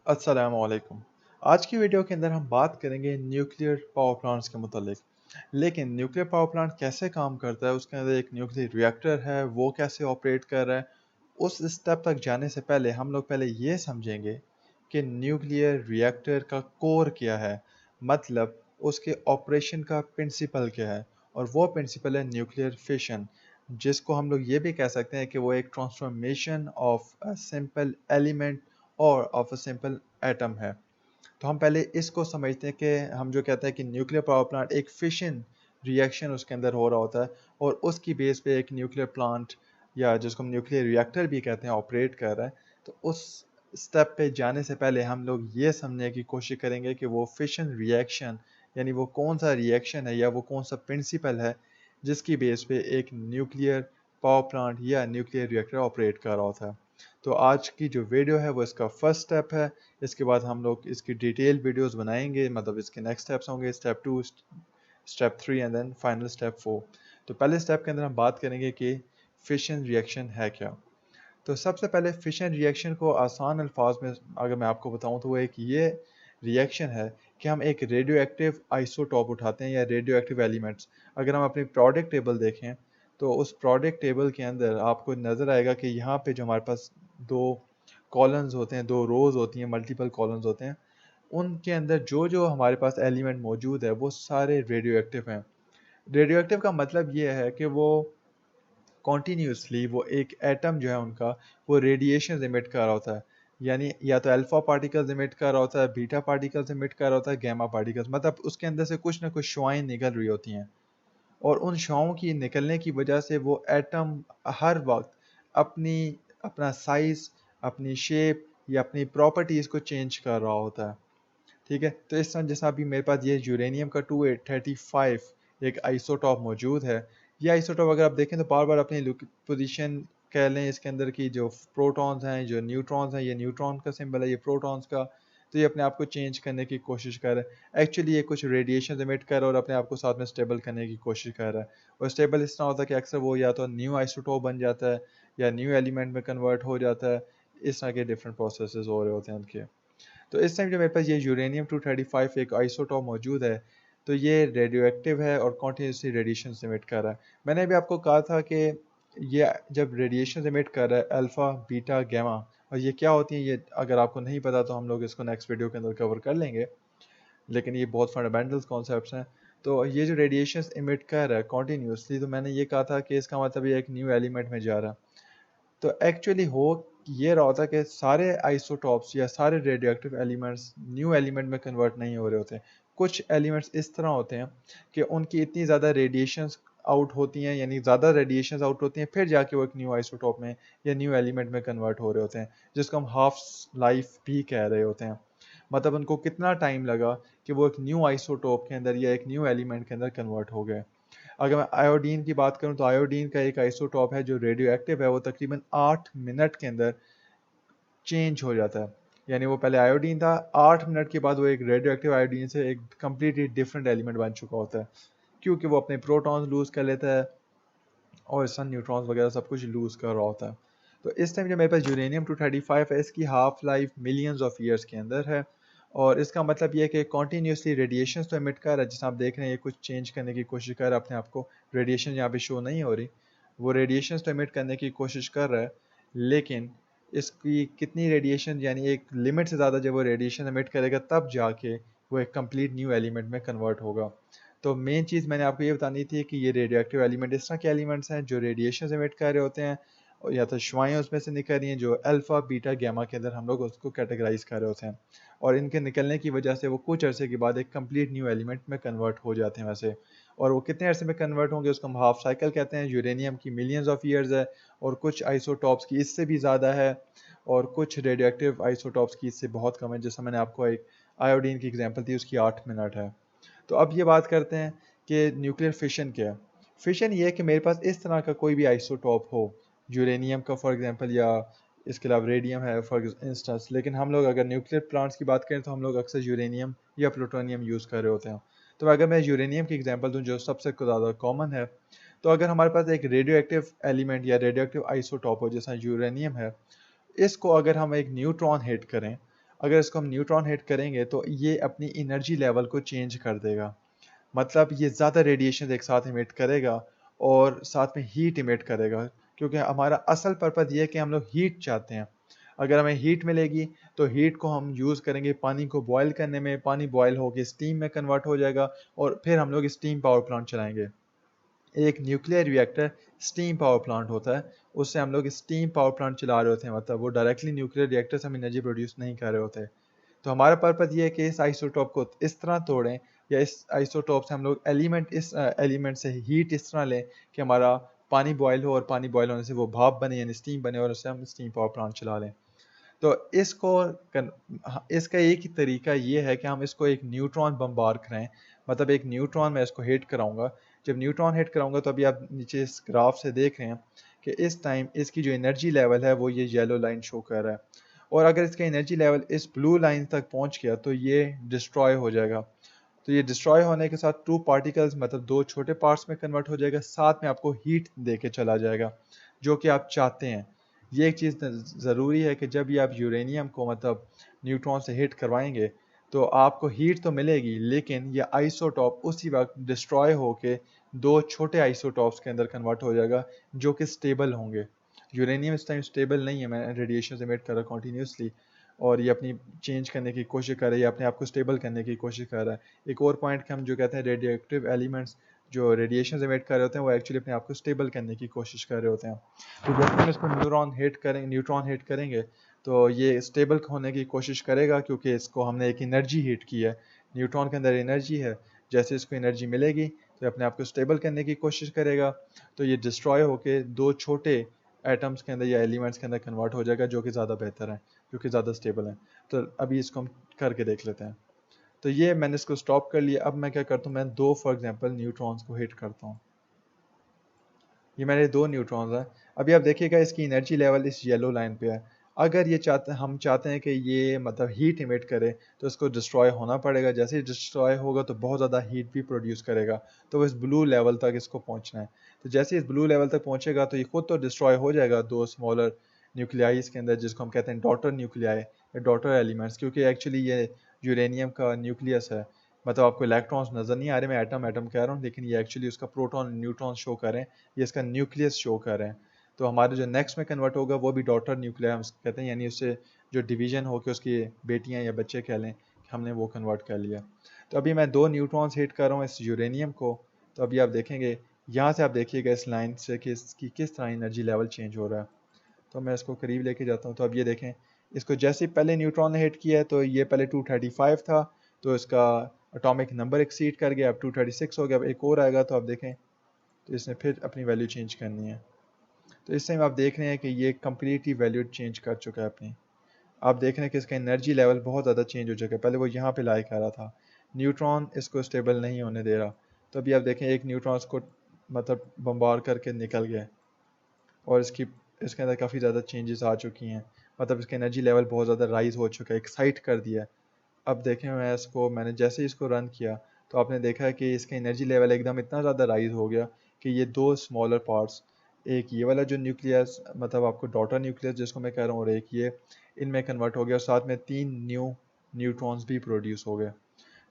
अस्सलामुअलैकुम। आज की वीडियो के अंदर हम बात करेंगे न्यूक्लियर पावर प्लांट्स के मुतालिक। लेकिन न्यूक्लियर पावर प्लांट कैसे काम करता है, उसके अंदर एक न्यूक्लियर रिएक्टर है, वो कैसे ऑपरेट कर रहा है, उस स्टेप तक जाने से पहले हम लोग पहले ये समझेंगे कि न्यूक्लियर रिएक्टर का कोर क्या है, मतलब उसके ऑपरेशन का प्रिंसिपल क्या है। और वो प्रिंसिपल है न्यूक्लियर फिशन, जिसको हम लोग ये भी कह सकते हैं कि वो एक transformation of a simple element और ऑफ अ सिंपल एटम है। तो हम पहले इसको समझते हैं कि हम जो कहते हैं कि न्यूक्लियर पावर प्लांट एक फिशन रिएक्शन उसके अंदर हो रहा होता है और उसकी बेस पे एक न्यूक्लियर प्लांट या जिसको हम न्यूक्लियर रिएक्टर भी कहते हैं ऑपरेट कर रहा है। तो उस स्टेप पे जाने से पहले हम लोग ये समझने की कोशिश करेंगे कि वो फिशन रिएक्शन यानी वो कौन सा रिएक्शन है या वो कौन सा प्रिंसिपल है जिसकी बेस पे एक न्यूक्लियर पावर प्लांट या न्यूक्लियर रिएक्टर ऑपरेट कर रहा होता है। तो आज की जो वीडियो है वो इसका फर्स्ट स्टेप है। इसके बाद हम लोग इसकी डिटेल वीडियोस बनाएंगे, मतलब इसके नेक्स्ट स्टेप्स होंगे step 2, step 3 and then final step 4। तो पहले स्टेप के अंदर हम बात करेंगे कि फिशन रिएक्शन है क्या। तो सबसे पहले फिशन रिएक्शन को आसान अल्फाज में अगर मैं आपको बताऊं तो वो एक ये रिएक्शन है कि हम एक रेडियो एक्टिव आइसोटॉप उठाते हैं या रेडियो एक्टिव एलिमेंट्स। अगर हम अपनी प्रोडक्ट टेबल देखें तो उस प्रोडक्ट टेबल के अंदर आपको नज़र आएगा कि यहाँ पे जो हमारे पास दो कॉलम्स होते हैं, दो रोज होती हैं, मल्टीपल कॉलम्स होते हैं, उनके अंदर जो जो हमारे पास एलिमेंट मौजूद है वो सारे रेडियो एक्टिव हैं। रेडियो एक्टिव का मतलब ये है कि वो कॉन्टीन्यूसली वो एक एटम जो है उनका वो रेडिएशन इमिट कर रहा होता है। यानी या तो अल्फा पार्टिकल्स इमिट कर रहा होता है, बीटा पार्टिकल्स इमिट कर रहा होता है, गामा पार्टिकल्स, मतलब उसके अंदर से कुछ ना कुछ शुआएं निकल रही होती हैं। और उन शुआओं की निकलने की वजह से वो एटम हर वक्त अपनी अपना साइज, अपनी शेप या अपनी प्रॉपर्टीज़ को चेंज कर रहा होता है। ठीक है, तो इस तरह जैसा अभी मेरे पास ये यूरेनियम का 2835 एक आइसोटॉप मौजूद है। ये आइसोटॉप अगर आप देखें तो बार बार अपनी पोजीशन कह लें, इसके अंदर की जो प्रोटॉन्स हैं, जो न्यूट्रॉन्स हैं, ये न्यूट्रॉन का सिंबल है, ये प्रोटॉन्स का। तो ये अपने आप को चेंज करने की कोशिश कर रहा है। एक्चुअली ये कुछ रेडिएशन इमिट कर रहा है और अपने आप को साथ में स्टेबल करने की कोशिश कर रहा है। और स्टेबल इस तरह होता है कि अक्सर वो या तो न्यू आइसोटॉप बन जाता है या न्यू एलिमेंट में कन्वर्ट हो जाता है। इस तरह के डिफरेंट प्रोसेसेस हो रहे होते हैं उनके। तो इस टाइम जो मेरे पास ये यूरेनियम 235 एक आइसोटॉप मौजूद है, तो ये रेडियो एक्टिव है और कॉन्टीन्यूसली रेडिएशन इमिट कर रहा है। मैंने अभी आपको कहा था कि ये जब रेडिएशन इमिट कर रहा है अल्फ़ा बीटा गामा, और ये क्या होती हैं ये अगर आपको नहीं पता तो हम लोग इसको नेक्स्ट वीडियो के अंदर कवर कर लेंगे, लेकिन ये बहुत फंडामेंटल्स कॉन्सेप्ट्स हैं। तो ये जो रेडिएशन इमिट कर रहा है कॉन्टीन्यूसली, तो मैंने ये कहा था कि इसका मतलब ये एक न्यू एलिमेंट में जा रहा है। तो एक्चुअली हो ये रहा होता कि सारे आइसोटॉप्स या सारे रेडियोएक्टिव एलिमेंट्स न्यू एलिमेंट में कन्वर्ट नहीं हो रहे होते। कुछ एलिमेंट्स इस तरह होते हैं कि उनकी इतनी ज़्यादा रेडिएशंस आउट होती हैं, यानी ज़्यादा रेडिएशंस आउट होती हैं, फिर जाके वो एक न्यू आइसोटॉप में या न्यू एलिमेंट में कन्वर्ट हो रहे होते हैं, जिसको हम हाफ लाइफ भी कह रहे होते हैं। मतलब उनको कितना टाइम लगा कि वो एक न्यू आइसोटॉप के अंदर या एक न्यू एलिमेंट के अंदर कन्वर्ट हो गए। अगर मैं आयोडीन की बात करूं तो आयोडीन का एक आइसोटॉप है जो रेडियो एक्टिव है, वो तकरीबन 8 मिनट के अंदर चेंज हो जाता है। यानी वो पहले आयोडीन था, 8 मिनट के बाद वो एक रेडियो एक्टिव आयोडीन से एक कम्प्लीटली डिफरेंट एलिमेंट बन चुका होता है, क्योंकि वो अपने प्रोटॉन्स लूज कर लेता है और सन न्यूट्रॉन्स वगैरह सब कुछ लूज कर रहा होता है। तो इस टाइम जो मेरे पास यूरेनियम 235 है, इसकी half life millions of years के अंदर है। और इसका मतलब ये है कि कॉन्टीन्यूसली रेडिएशन तो एमिट कर रहा है, जिसे आप देख रहे हैं ये कुछ चेंज करने की कोशिश कर रहा है अपने आप को। रेडिएशन यहाँ पे शो नहीं हो रही, वो रेडिएशन तो एमिट करने की कोशिश कर रहा है, लेकिन इसकी कितनी रेडिएशन, यानी एक लिमिट से ज़्यादा जब वो रेडिएशन एमिट करेगा तब जाके वो एक कंप्लीट न्यू एलिमेंट में कन्वर्ट होगा। तो मेन चीज़ मैंने आपको ये बतानी थी कि ये रेडियो एक्टिव एलिमेंट इस तरह के एलिमेंट्स हैं जो रेडिएशन एमिट कर रहे होते हैं, और या तो शुआएँ उसमें से निकल रही हैं जो अल्फ़ा बीटा गामा के अंदर हम लोग उसको कैटेगराइज कर रहे होते हैं, और इनके निकलने की वजह से वो कुछ अरसे के बाद एक कंप्लीट न्यू एलिमेंट में कन्वर्ट हो जाते हैं वैसे। और वो कितने अरसे में कन्वर्ट होंगे उसको हम हाफ साइकिल कहते हैं। यूरेनियम की मिलियंस ऑफ ईयर्स है, और कुछ आइसोटॉप्स की इससे भी ज़्यादा है, और कुछ रेडियो एक्टिव आइसोटॉप्स की इससे बहुत कम है। जैसा मैंने आपको एक आयोडीन की एग्जाम्पल दी, उसकी 8 मिनट है। तो अब ये बात करते हैं कि न्यूक्लियर फिशन क्या है। फिशन ये है कि मेरे पास इस तरह का कोई भी आइसोटॉप हो, यूरेनियम का फॉर एग्जांपल, या इसके अलावा रेडियम है फॉर इंस्टेंस, लेकिन हम लोग अगर न्यूक्लियर प्लांट्स की बात करें तो हम लोग अक्सर यूरेनियम या प्लूटोनियम यूज़ कर रहे होते हैं। तो अगर मैं यूरेनियम की एग्जांपल दूं जो सबसे ज़्यादा कॉमन है, तो अगर हमारे पास एक रेडियो एक्टिव एलिमेंट या रेडियो एक्टिव आइसोटॉप हो जैसा यूरेनियम है, इसको अगर हम एक न्यूट्रॉन हिट करें, अगर इसको हम न्यूट्रॉन हिट करेंगे तो ये अपनी एनर्जी लेवल को चेंज कर देगा, मतलब ये ज़्यादा रेडिएशन एक साथ इमिट करेगा और साथ में हीट इमिट करेगा, क्योंकि हमारा असल पर्पज़ ये है कि हम लोग हीट चाहते हैं। अगर हमें हीट मिलेगी तो हीट को हम यूज़ करेंगे पानी को बॉयल करने में, पानी बॉयल होकर स्टीम में कन्वर्ट हो जाएगा और फिर हम लोग स्टीम पावर प्लांट चलाएंगे। एक nuclear reactor steam power plant होता है, उससे हम लोग स्टीम पावर प्लांट चला रहे होते हैं, मतलब वो डायरेक्टली न्यूक्लियर रिएक्टर से हम एनर्जी प्रोड्यूस नहीं कर रहे होते। तो हमारा पर्पज़ ये है कि इस आइसोटोप को इस तरह तोड़ें या इस आइसोटोप से हम लोग इस एलिमेंट से हीट इस तरह लें कि हमारा पानी बॉयल हो और पानी बॉयल होने से वो भाप बने यानी स्टीम बने और उससे हम स्टीम पावर प्लांट चला लें। तो इसका एक ही तरीका ये है कि हम इसको एक न्यूट्रॉन बमबार करें, मतलब एक न्यूट्रॉन मैं इसको हिट कराऊंगा। जब न्यूट्रॉन हिट कराऊंगा तो अभी आप नीचे इस ग्राफ से देख रहे हैं कि इस टाइम इसकी जो एनर्जी लेवल है वो ये येलो लाइन शो कर रहा है, और अगर इसका एनर्जी लेवल इस ब्लू लाइन तक पहुंच गया तो ये डिस्ट्रॉय हो जाएगा। तो ये डिस्ट्रॉय होने के साथ टू पार्टिकल्स मतलब दो छोटे पार्ट्स में कन्वर्ट हो जाएगा, साथ में आपको हीट दे के चला जाएगा जो कि आप चाहते हैं। ये एक चीज़ ज़रूरी है कि जब भी आप यूरेनियम को मतलब न्यूट्रॉन से हिट करवाएंगे तो आपको हीट तो मिलेगी, लेकिन ये आइसोटॉप उसी वक्त डिस्ट्रॉय होके दो छोटे आइसोटॉप्स के अंदर कन्वर्ट हो जाएगा जो कि स्टेबल होंगे। यूरेनियम इस टाइम स्टेबल नहीं है, मैं रेडिएशन एमिट कर रहा हूँ कॉन्टीन्यूसली और ये अपनी चेंज करने की कोशिश कर रहा है, ये अपने आप को स्टेबल करने की कोशिश कर रहा है। एक और पॉइंट हम जो कहते हैं रेडियोएक्टिव एलिमेंट्स जो रेडिएशन एमिट कर रहे होते हैं वो एक्चुअली अपने आप को स्टेबल करने की कोशिश कर रहे होते हैं। तो जब हम इसको न्यूट्रॉन हिट करेंगे तो ये स्टेबल होने की कोशिश करेगा, क्योंकि इसको हमने एक एनर्जी हिट की है, न्यूट्रॉन के अंदर एनर्जी है। जैसे इसको एनर्जी मिलेगी तो अपने आप को स्टेबल करने की कोशिश करेगा, तो ये डिस्ट्रॉय होके दो छोटे एटम्स के अंदर या एलिमेंट्स के अंदर कन्वर्ट हो जाएगा जो कि ज़्यादा बेहतर है, जो कि ज़्यादा स्टेबल है। तो अभी इसको हम करके देख लेते हैं। तो ये मैंने इसको स्टॉप कर लिया। अब मैं क्या करता हूँ, मैं दो फॉर एग्जांपल न्यूट्रॉन्स को हिट करता हूँ। ये मेरे दो न्यूट्रॉन्स हैं। अभी आप देखिएगा इसकी एनर्जी लेवल इस येलो लाइन पे है। अगर ये हम चाहते हैं कि ये मतलब हीट इमिट करे तो इसको डिस्ट्रॉय होना पड़ेगा। जैसे ही डिस्ट्रॉय होगा तो बहुत ज़्यादा हीट भी प्रोड्यूस करेगा, तो इस ब्लू लेवल तक इसको पहुंचना है। तो जैसे इस ब्लू लेवल तक पहुंचेगा तो ये खुद तो डिस्ट्रॉय हो जाएगा दो स्मॉलर न्यूक्लियाइज के अंदर, जिसको हम कहते हैं डॉटर न्यूक्लियाई या डॉटर एलिमेंट्स, क्योंकि एक्चुअली ये यूरेनियम का न्यूक्लियस है। मतलब आपको इलेक्ट्रॉन्स नज़र नहीं आ रहे, मैं एटम एटम कह रहा हूँ, लेकिन ये एक्चुअली उसका प्रोटॉन न्यूट्रॉन शो कर रहे हैं, ये इसका न्यूक्लियस शो कर रहे हैं। तो हमारे जो नेक्स्ट में कन्वर्ट होगा वो भी डॉटर न्यूक्लियर हम कहते हैं, यानी उससे जो डिवीजन हो के उसकी बेटियां या बच्चे कह लें, हमने वो कन्वर्ट कर लिया। तो अभी मैं दो न्यूट्रॉन्स हिट कर रहा हूँ इस यूरेनियम को। तो अभी आप देखेंगे यहाँ से, आप देखिएगा इस लाइन से कि इसकी किस तरह एनर्जी लेवल चेंज हो रहा है। तो मैं इसको करीब लेके जाता हूँ। तो अब ये देखें, इसको जैसे ही पहले न्यूट्रॉन ने हिट किया है तो ये पहले 235 था, तो इसका एटॉमिक नंबर एक्सीड कर गया, अब 236 हो गया। अब एक और आएगा तो आप देखें तो इसने फिर अपनी वैल्यू चेंज करनी है। तो इस टाइम आप देख रहे हैं कि ये कम्प्लीटली वैल्यू चेंज कर चुका है अपनी। आप देख रहे हैं कि इसका एनर्जी लेवल बहुत ज़्यादा चेंज हो चुका है। पहले वो यहाँ पे लाई कर रहा था, न्यूट्रॉन इसको स्टेबल नहीं होने दे रहा। तो अभी आप देखें एक न्यूट्रॉन को मतलब बम्बार करके निकल गया और इसके अंदर काफ़ी ज़्यादा चेंजेस आ चुकी हैं, मतलब इसका एनर्जी लेवल बहुत ज़्यादा राइज़ हो चुका है, एक्साइट कर दिया है। अब देखें, मैंने जैसे ही इसको रन किया तो आपने देखा है कि इसका एनर्जी लेवल एकदम इतना ज़्यादा राइज़ हो गया कि ये दो स्मॉलर पार्ट्स, एक ये वाला जो न्यूक्लियस मतलब आपको डॉटर न्यूक्लियस जिसको मैं कह रहा हूँ, और एक ये, इनमें कन्वर्ट हो गया और साथ में तीन न्यूट्रॉन्स भी प्रोड्यूस हो गए।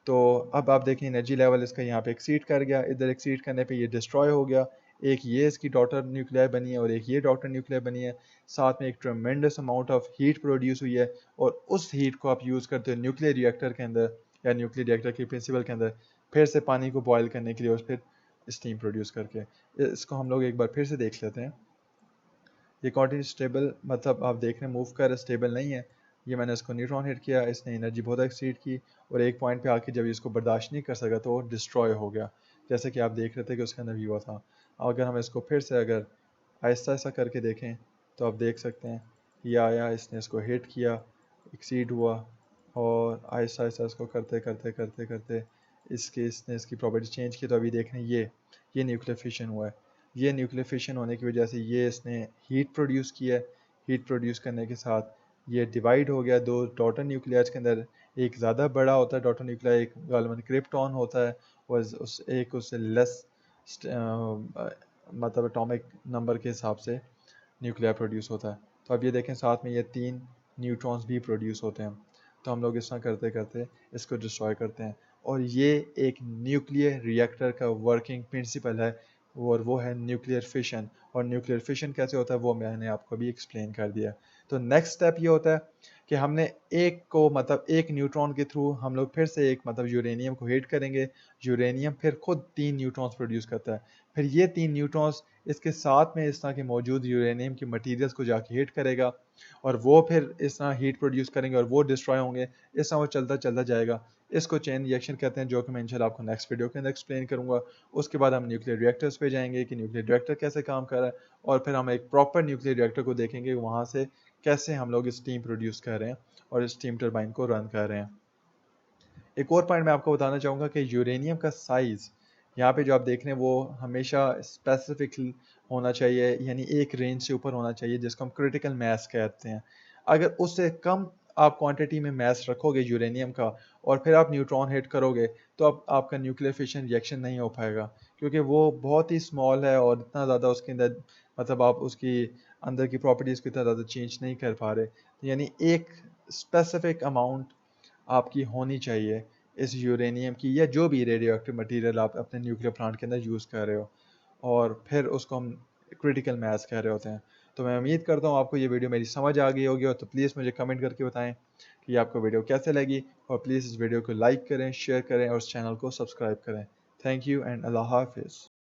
तो अब आप देखें एनर्जी लेवल इसका यहाँ पे एक्सीड कर गया, इधर एक्सीड करने पे ये डिस्ट्रॉय हो गया। एक ये इसकी डॉटर न्यूक्लियर बनी है और एक ये डॉटर न्यूक्लियर बनी है, साथ में एक tremendous amount of heat produce हुई है, और उस हीट को आप यूज़ करते हो न्यूक्लियर रिएक्टर के अंदर या न्यूक्लियर रिएक्टर के प्रिंसिपल के अंदर, फिर से पानी को बॉयल करने के लिए और फिर स्टीम प्रोड्यूस करके। इसको हम लोग एक बार फिर से देख लेते हैं। ये कॉन्टिन्यूस स्टेबल, मतलब आप देख रहे हैं मूव कर स्टेबल नहीं है। ये मैंने इसको न्यूट्रॉन हिट किया, इसने एनर्जी बहुत एक्सीड की और एक पॉइंट पे आके जब इसको बर्दाश्त नहीं कर सका तो वो डिस्ट्रॉय हो गया, जैसे कि आप देख रहे थे कि उसके अंदर भी हुआ था। अगर हम इसको फिर से अगर आहिस्ता आहिस्ता करके देखें तो आप देख सकते हैं ये आया, इसने इसको हिट किया, एक्सीड हुआ, और आहिस्ता आहिस्ता इसको करते करते करते करते इसने इसकी प्रॉपर्टी चेंज की। तो अभी देख रहे हैं ये न्यूक्लियर फिशन हुआ है। ये न्यूक्लियर फिशन होने की वजह से ये इसने हीट प्रोड्यूस किया है। हीट प्रोड्यूस करने के साथ ये डिवाइड हो गया दो डॉटर न्यूक्लियस के अंदर। एक ज़्यादा बड़ा होता है डॉटर न्यूक्लियर, एक गालमन क्रिप्टॉन होता है, और उससे लेस मतलब एटॉमिक नंबर के हिसाब से न्यूक्लियर प्रोड्यूस होता है। तो अब ये देखें साथ में ये तीन न्यूट्रॉन्स भी प्रोड्यूस होते हैं। तो हम लोग इस तरह करते करते इसको डिस्ट्रॉय करते हैं। और ये एक न्यूक्लियर रिएक्टर का वर्किंग प्रिंसिपल है, और वो है न्यूक्लियर फिशन। और न्यूक्लियर फिशन कैसे होता है वो मैंने आपको भी एक्सप्लेन कर दिया। तो नेक्स्ट स्टेप ये होता है कि हमने एक को मतलब एक न्यूट्रॉन के थ्रू हम लोग फिर से एक मतलब यूरेनियम को हीट करेंगे। यूरेनियम फिर खुद 3 न्यूट्रॉन्स प्रोड्यूस करता है। फिर ये 3 न्यूट्रॉन्स इसके साथ में इस तरह के मौजूद यूरेनियम के मटेरियल्स को जाके हीट करेगा, और वो फिर इस तरह हीट प्रोड्यूस करेंगे और वो डिस्ट्रॉय होंगे। इस तरह वो चलता चलता जाएगा। इसको चेन रिएक्शन कहते हैं, जो कि मैं इंशाल्लाह आपको नेक्स्ट वीडियो के अंदर एक्सप्लेन करूंगा। उसके बाद हम न्यूक्लियर रिएक्टर्स पे जाएंगे कि न्यूक्लियर रिएक्टर कैसे काम कर रहा है, और फिर हम एक प्रॉपर न्यूक्लियर रिएक्टर को देखेंगे वहाँ से कैसे हम लोग स्टीम प्रोड्यूस कर रहे हैं और स्टीम टरबाइन को रन कर रहे हैं। एक और पॉइंट मैं आपको बताना चाहूँगा कि यूरेनियम का साइज़ यहाँ पे जो आप देख रहे हैं वो हमेशा स्पेसिफिक होना चाहिए, यानी एक रेंज से ऊपर होना चाहिए, जिसको हम क्रिटिकल मास कहते हैं। अगर उससे कम आप क्वांटिटी में मास रखोगे यूरेनियम का और फिर आप न्यूट्रॉन हिट करोगे, तो आपका न्यूक्लियर फिशन रिएक्शन नहीं हो पाएगा, क्योंकि वो बहुत ही स्मॉल है और इतना ज़्यादा उसके अंदर मतलब आप उसकी अंदर की प्रॉपर्टीज़ को इतना ज़्यादा चेंज नहीं कर पा रहे। यानी एक स्पेसिफिक अमाउंट आपकी होनी चाहिए इस यूरेनियम की, या जो भी रेडियो एक्टिव मटीरियल आप अपने न्यूक्लियर प्लांट के अंदर यूज़ कर रहे हो, और फिर उसको हम क्रिटिकल मास कह रहे होते हैं। तो मैं उम्मीद करता हूँ आपको ये वीडियो मेरी समझ आ गई होगी, और तो प्लीज़ मुझे कमेंट करके बताएं कि आपको वीडियो कैसे लगी, और प्लीज़ इस वीडियो को लाइक करें, शेयर करें और इस चैनल को सब्सक्राइब करें। थैंक यू एंड अल्लाह हाफिज़।